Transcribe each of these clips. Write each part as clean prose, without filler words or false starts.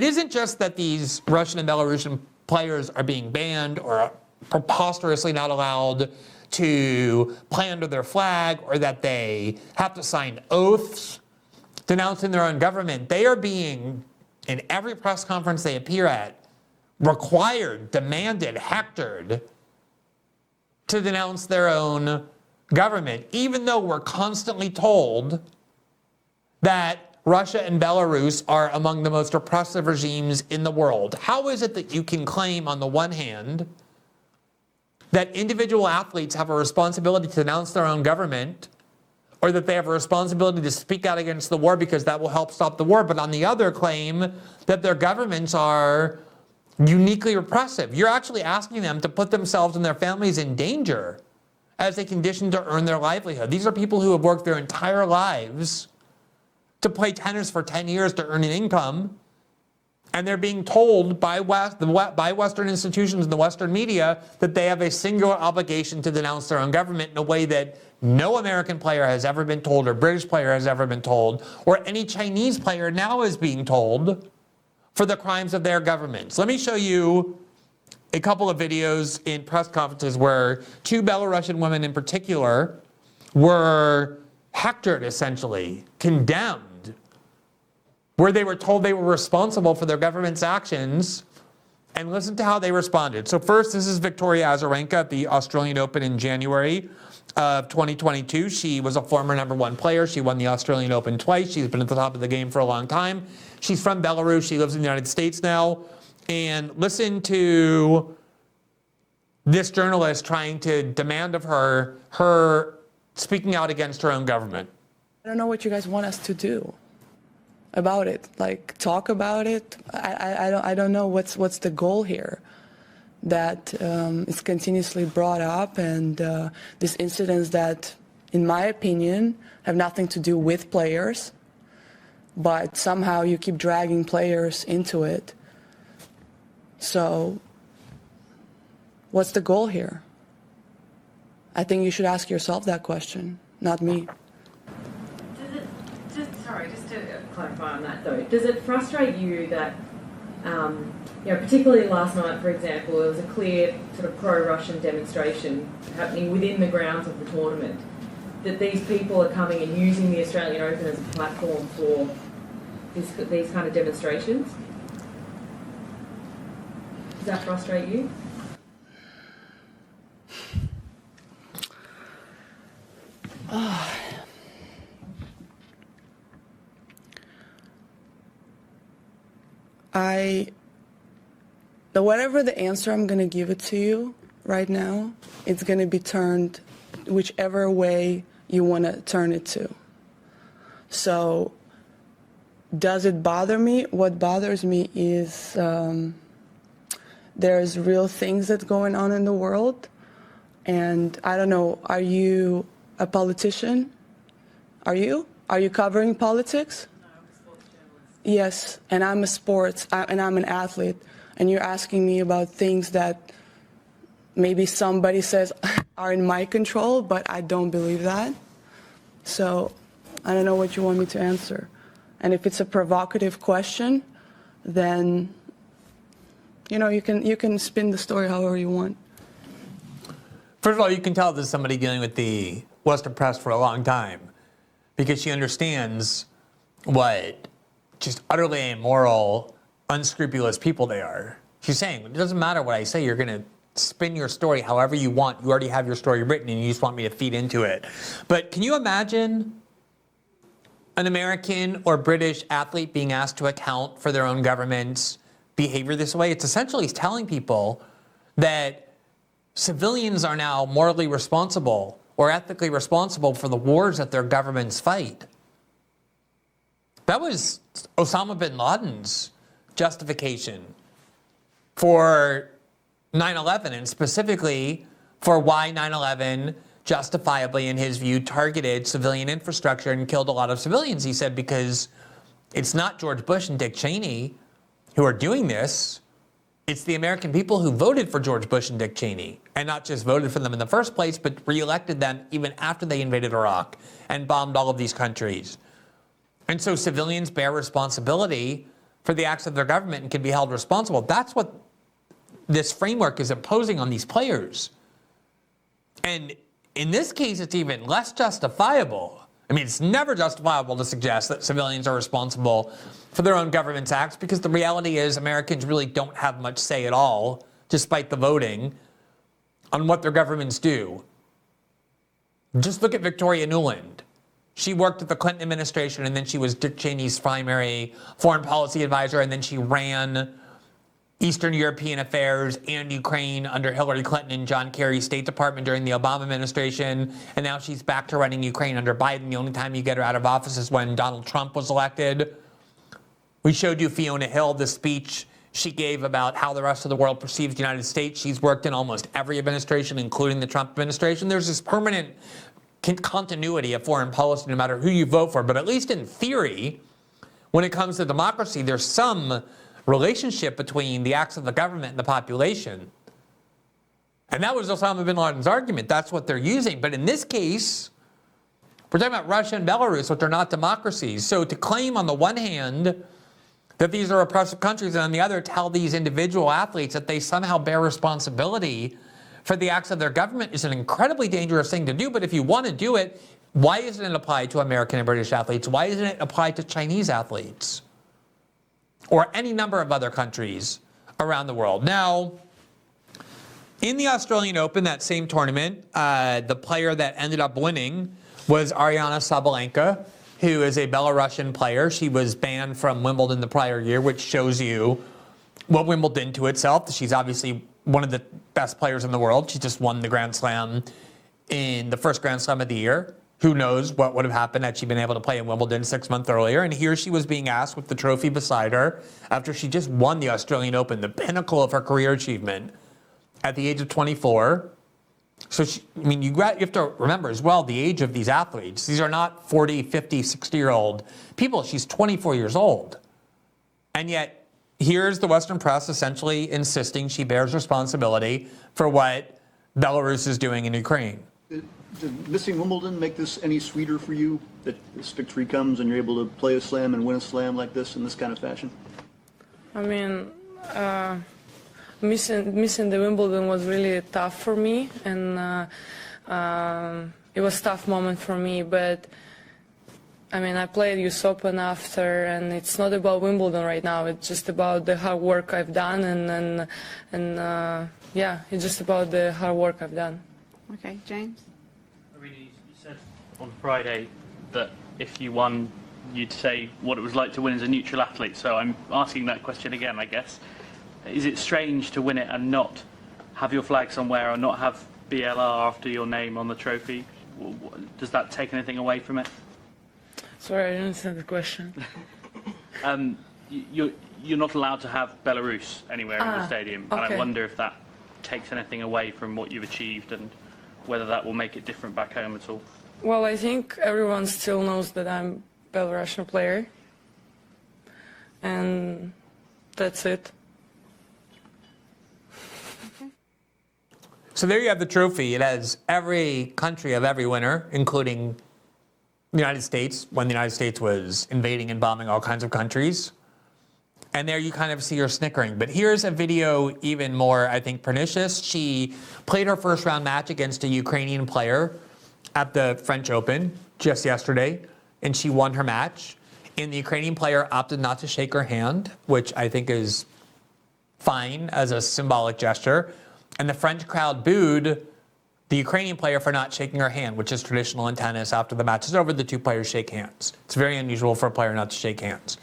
it isn't just that these Russian and Belarusian players are being banned or preposterously not allowed to play under their flag, or that they have to sign oaths denouncing their own government. They are being, in every press conference they appear at, required, demanded, hectored to denounce their own government, even though we're constantly told that Russia and Belarus are among the most oppressive regimes in the world. How is it that you can claim, on the one hand, that individual athletes have a responsibility to denounce their own government, or that they have a responsibility to speak out against the war because that will help stop the war, but on the other claim that their governments are uniquely repressive? You're actually asking them to put themselves and their families in danger as a condition to earn their livelihood. These are people who have worked their entire lives to play tennis for 10 years to earn an income, and they're being told by Western institutions and the Western media that they have a singular obligation to denounce their own government in a way that no American player has ever been told, or British player has ever been told, or any Chinese player now is being told for the crimes of their governments. Let me show you a couple of videos in press conferences where two Belarusian women in particular were hectored, essentially, condemned, where they were told they were responsible for their government's actions, and listen to how they responded. So first, this is Victoria Azarenka at the Australian Open in January of 2022. She was a former #1 player. She won the Australian Open twice. She's been at the top of the game for a long time. She's from Belarus. She lives in the United States now. And listen to this journalist trying to demand of her speaking out against her own government. I don't know what you guys want us to do about it. Like, talk about it. I don't know what's the goal here. That is continuously brought up, and these incidents that, in my opinion, have nothing to do with players, but somehow you keep dragging players into it. So, what's the goal here? I think you should ask yourself that question, not me. Just to clarify on that though, does it frustrate you that, particularly last night, for example, there was a clear sort of pro-Russian demonstration happening within the grounds of the tournament, that these people are coming and using the Australian Open as a platform for these kind of demonstrations? Does that frustrate you? Whatever the answer I'm going to give it to you right now, it's going to be turned whichever way you want to turn it to. So, does it bother me? What bothers me is there's real things that's going on in the world. And I don't know, are you a politician? Are you? Are you covering politics? No, I'm a sports journalist. Yes, and I'm an athlete, and you're asking me about things that maybe somebody says are in my control, but I don't believe that. So I don't know what you want me to answer. And if it's a provocative question, then you can spin the story however you want. First of all, you can tell this is somebody dealing with the Western press for a long time, because she understands what just utterly immoral, unscrupulous people they are. She's saying, it doesn't matter what I say, you're going to spin your story however you want. You already have your story written and you just want me to feed into it. But can you imagine an American or British athlete being asked to account for their own government's behavior this way? It's essentially telling people that civilians are now morally responsible or ethically responsible for the wars that their governments fight. That was Osama bin Laden's justification for 9/11, and specifically for why 9/11 justifiably, in his view, targeted civilian infrastructure and killed a lot of civilians. He said, because it's not George Bush and Dick Cheney who are doing this. It's the American people who voted for George Bush and Dick Cheney, and not just voted for them in the first place, but re-elected them even after they invaded Iraq and bombed all of these countries. And so civilians bear responsibility for the acts of their government and can be held responsible. That's what this framework is imposing on these players. And in this case, it's even less justifiable. I mean, it's never justifiable to suggest that civilians are responsible for their own government's acts, because the reality is Americans really don't have much say at all, despite the voting, on what their governments do. Just look at Victoria Nuland. She worked at the Clinton administration, and then she was Dick Cheney's primary foreign policy advisor, and then she ran Eastern European affairs and Ukraine under Hillary Clinton and John Kerry's State Department during the Obama administration. And now she's back to running Ukraine under Biden. The only time you get her out of office is when Donald Trump was elected. We showed you Fiona Hill, the speech she gave about how the rest of the world perceives the United States. She's worked in almost every administration, including the Trump administration. There's this permanent continuity of foreign policy no matter who you vote for. But at least in theory, when it comes to democracy, there's some relationship between the acts of the government and the population. And that was Osama bin Laden's argument. That's what they're using. But in this case, we're talking about Russia and Belarus, which are not democracies. So to claim on the one hand that these are oppressive countries, and on the other tell these individual athletes that they somehow bear responsibility for the acts of their government is an incredibly dangerous thing to do. But if you want to do it, why isn't it applied to American and British athletes? Why isn't it applied to Chinese athletes? Or any number of other countries around the world. Now, in the Australian Open, that same tournament, the player that ended up winning was Aryna Sabalenka, who is a Belarusian player. She was banned from Wimbledon the prior year, which shows you what Wimbledon did to itself. She's obviously one of the best players in the world. She just won the Grand Slam in the first Grand Slam of the year. Who knows what would have happened had she been able to play in Wimbledon 6 months earlier. And here she was being asked with the trophy beside her after she just won the Australian Open, the pinnacle of her career achievement at the age of 24. So, you have to remember as well the age of these athletes. These are not 40, 50, 60-year-old people. She's 24 years old. And yet, here's the Western press essentially insisting she bears responsibility for what Belarus is doing in Ukraine. Did missing Wimbledon make this any sweeter for you, that this victory comes and you're able to play a slam and win a slam like this in this kind of fashion? I mean, missing the Wimbledon was really tough for me, and it was a tough moment for me. But I mean, I played US Open after, and it's not about Wimbledon right now. It's just about the hard work I've done, and yeah, it's just about the hard work I've done. Okay, James. You said on Friday that if you won, you'd say what it was like to win as a neutral athlete. So I'm asking that question again, I guess. Is it strange to win it and not have your flag somewhere or not have BLR after your name on the trophy? Does that take anything away from it? Sorry, I didn't understand the question. You're not allowed to have Belarus anywhere in the stadium. Okay. And I wonder if that takes anything away from what you've achieved and whether that will make it different back home at all. Well, I think everyone still knows that I'm a Belarusian player, and that's it. So there you have the trophy. It has every country of every winner, including the United States, when the United States was invading and bombing all kinds of countries. And there you kind of see her snickering. But here's a video even more, I think, pernicious. She played her first round match against a Ukrainian player at the French Open just yesterday, and she won her match. And the Ukrainian player opted not to shake her hand, which I think is fine as a symbolic gesture. And the French crowd booed the Ukrainian player for not shaking her hand, which is traditional in tennis. After the match is over, the two players shake hands. It's very unusual for a player not to shake hands.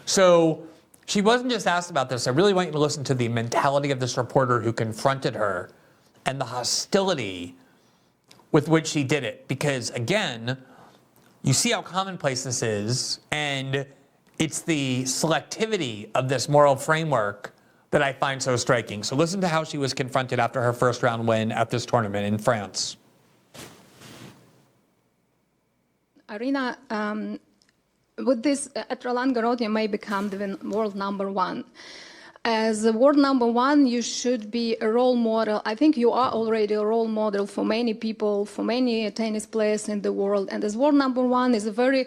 So she wasn't just asked about this. I really want you to listen to the mentality of this reporter who confronted her and the hostility with which she did it. Because again, you see how commonplace this is, and it's the selectivity of this moral framework that I find so striking. So listen to how she was confronted after her first round win at this tournament in France. Aryna, with this, at Roland Garros, you may become the world number one. As a world number one, you should be a role model. I think you are already a role model for many people, for many tennis players in the world. And as world number one is a very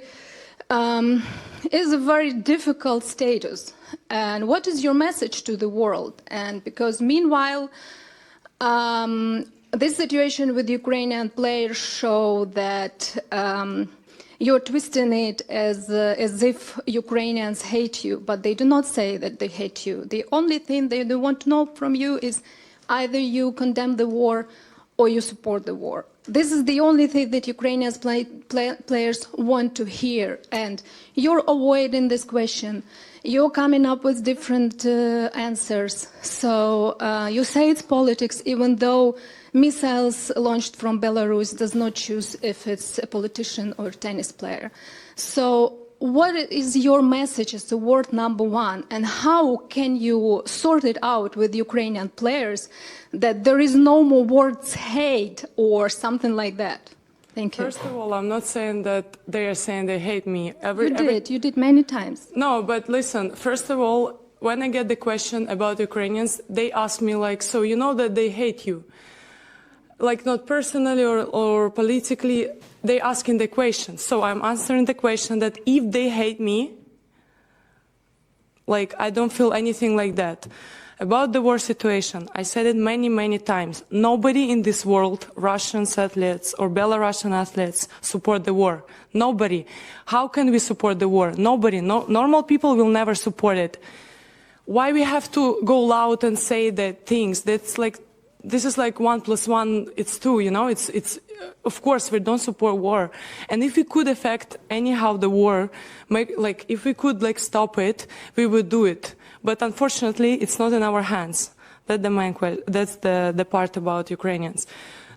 is a very difficult status. And what is your message to the world? And because meanwhile, this situation with Ukrainian players show that you're twisting it as if Ukrainians hate you, but they do not say that they hate you. The only thing they want to know from you is either you condemn the war or you support the war. This is the only thing that Ukrainian players want to hear. And you're avoiding this question. You're coming up with different answers. So you say it's politics, even though missiles launched from Belarus does not choose if it's a politician or a tennis player. So what is your message as the world number one, and how can you sort it out with Ukrainian players that there is no more words hate or something like that? Thank you. First of all, I'm not saying that they are saying they hate me. You did many times. No, but listen, first of all, when I get the question about Ukrainians, they ask me like, so you know that they hate you? Like not personally or politically, they asking the question. So I'm answering the question that if they hate me, like I don't feel anything like that. About the war situation, I said it many, many times. Nobody in this world, Russian athletes or Belarusian athletes, support the war. Nobody. How can we support the war? Nobody. No, normal people will never support it. Why we have to go loud and say that things? That's like, this is like 1 + 1, it's 2, you know? It's of course we don't support war. And if we could affect anyhow the war, like if we could like stop it, we would do it. But unfortunately, it's not in our hands. That's the main question. That's the part about Ukrainians.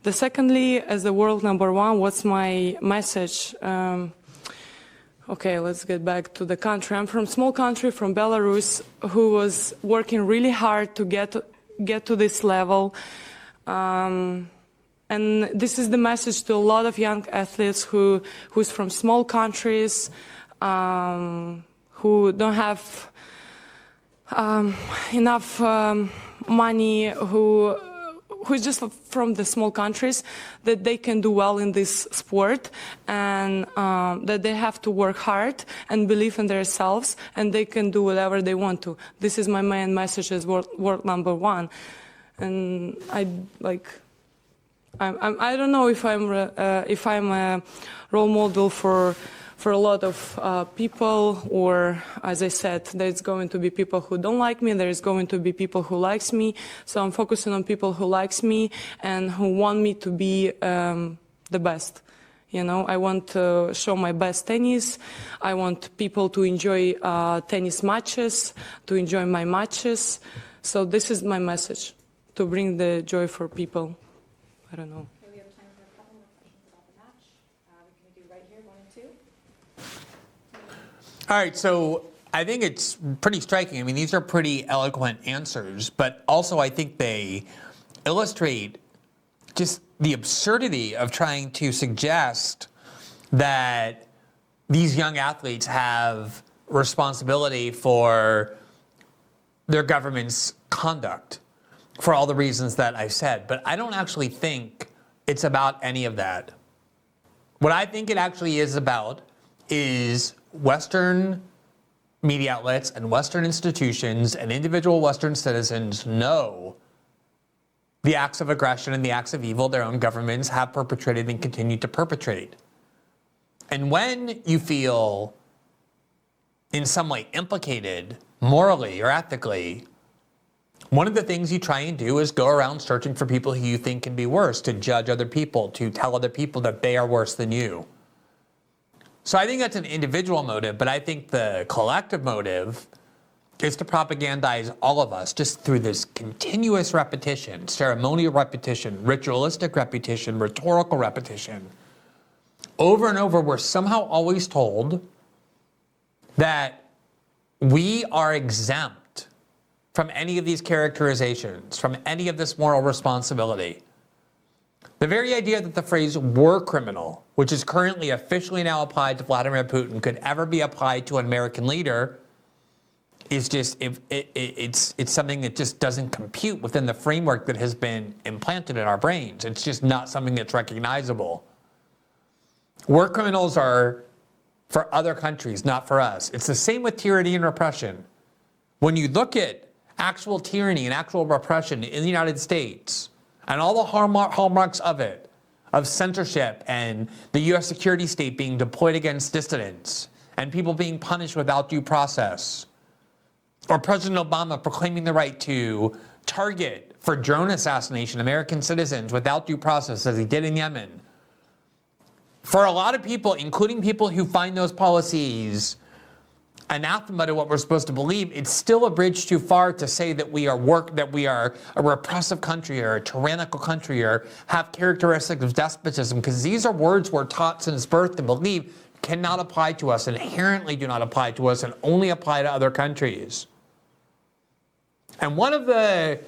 The secondly, as the world number one, what's my message? Okay, let's get back to the country. I'm from a small country, from Belarus, who was working really hard to get to this level. And this is the message to a lot of young athletes who's from small countries, who don't have enough money, who's just from the small countries, that they can do well in this sport, and that they have to work hard and believe in themselves, and they can do whatever they want to. This is my main message as world number one. And I don't know if I'm a role model for a lot of people, or as I said, there's going to be people who don't like me, there's going to be people who likes me. So I'm focusing on people who likes me and who want me to be the best. You know, I want to show my best tennis. I want people to enjoy tennis matches, to enjoy my matches. So this is my message, to bring the joy for people. I don't know. Okay, we have time for a couple more questions about the match. We can do right here, 1 and 2. All right, so I think it's pretty striking. I mean, these are pretty eloquent answers, but also I think they illustrate just the absurdity of trying to suggest that these young athletes have responsibility for their government's conduct, for all the reasons that I've said. But I don't actually think it's about any of that. What I think it actually is about is Western media outlets and Western institutions and individual Western citizens know the acts of aggression and the acts of evil their own governments have perpetrated and continue to perpetrate. And when you feel in some way implicated morally or ethically, one of the things you try and do is go around searching for people who you think can be worse, to judge other people, to tell other people that they are worse than you. So I think that's an individual motive, but I think the collective motive is to propagandize all of us just through this continuous repetition, ceremonial repetition, ritualistic repetition, rhetorical repetition. Over and over, we're somehow always told that we are exempt from any of these characterizations, from any of this moral responsibility. The very idea that the phrase war criminal, which is currently officially now applied to Vladimir Putin, could ever be applied to an American leader is just, it's something that just doesn't compute within the framework that has been implanted in our brains. It's just not something that's recognizable. War criminals are for other countries, not for us. It's the same with tyranny and repression. When you look at actual tyranny and actual repression in the United States and all the hallmarks of it, of censorship and the US security state being deployed against dissidents and people being punished without due process, or President Obama proclaiming the right to target for drone assassination American citizens without due process as he did in Yemen. For a lot of people, including people who find those policies anathema to what we're supposed to believe, it's still a bridge too far to say that we are a repressive country or a tyrannical country or have characteristics of despotism, because these are words we're taught since birth to believe cannot apply to us, inherently do not apply to us, and only apply to other countries. And one of the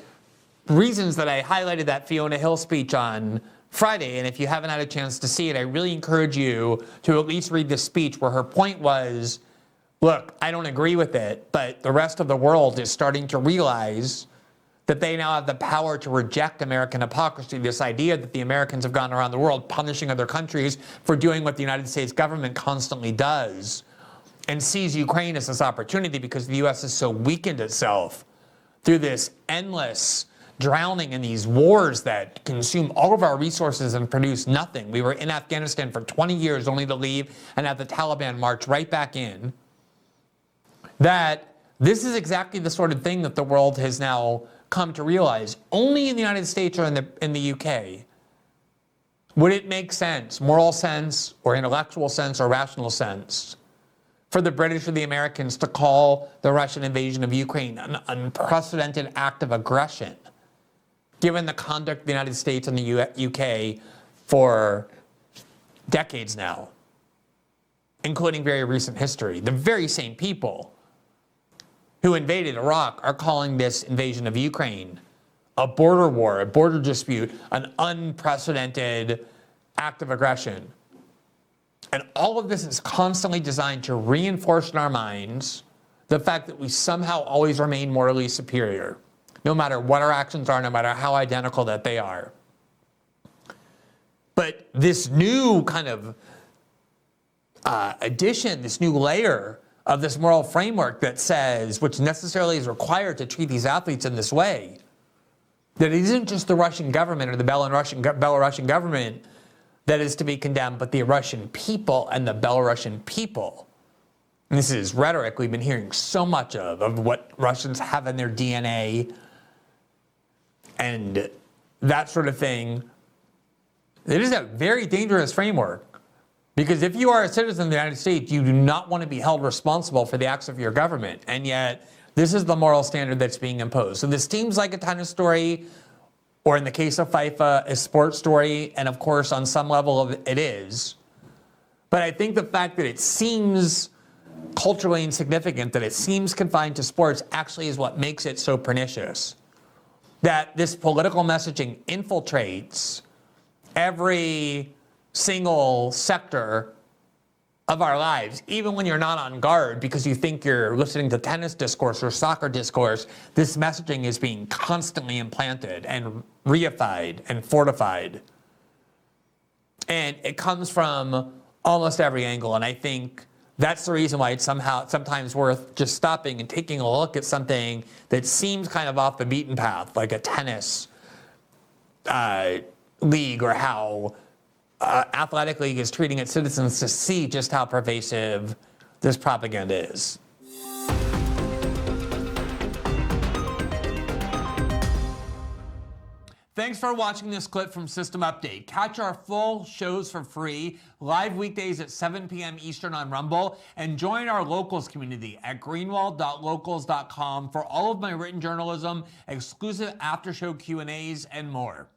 reasons that I highlighted that Fiona Hill speech on Friday, and if you haven't had a chance to see it, I really encourage you to at least read the speech, where her point was, look, I don't agree with it, but the rest of the world is starting to realize that they now have the power to reject American hypocrisy, this idea that the Americans have gone around the world punishing other countries for doing what the United States government constantly does, and sees Ukraine as this opportunity because the US has so weakened itself through this endless drowning in these wars that consume all of our resources and produce nothing. We were in Afghanistan for 20 years only to leave and have the Taliban march right back in. That this is exactly the sort of thing that the world has now come to realize. Only in the United States or in the UK would it make sense, moral sense or intellectual sense or rational sense, for the British or the Americans to call the Russian invasion of Ukraine an unprecedented act of aggression, given the conduct of the United States and the UK for decades now, including very recent history. The very same people who invaded Iraq are calling this invasion of Ukraine a border war, a border dispute, an unprecedented act of aggression. And all of this is constantly designed to reinforce in our minds the fact that we somehow always remain morally superior, no matter what our actions are, no matter how identical that they are. But this new kind of addition, this new layer of this moral framework that says, which necessarily is required to treat these athletes in this way, that it isn't just the Russian government or the Belarusian government that is to be condemned, but the Russian people and the Belarusian people. And this is rhetoric we've been hearing so much of what Russians have in their DNA and that sort of thing. It is a very dangerous framework, because if you are a citizen of the United States, you do not want to be held responsible for the acts of your government. And yet, this is the moral standard that's being imposed. So this seems like a tennis story, or in the case of FIFA, a sports story, and of course, on some level it is. But I think the fact that it seems culturally insignificant, that it seems confined to sports, actually is what makes it so pernicious. That this political messaging infiltrates every single sector of our lives, even when you're not on guard because you think you're listening to tennis discourse or soccer discourse. This messaging is being constantly implanted and reified and fortified. And it comes from almost every angle. And I think that's the reason why it's sometimes worth just stopping and taking a look at something that seems kind of off the beaten path, like a tennis league, or how Athletic League is treating its citizens, to see just how pervasive this propaganda is. Thanks for watching this clip from System Update. Catch our full shows for free, live weekdays at 7 p.m. Eastern on Rumble, and join our locals community at greenwald.locals.com for all of my written journalism, exclusive after-show Q&As, and more.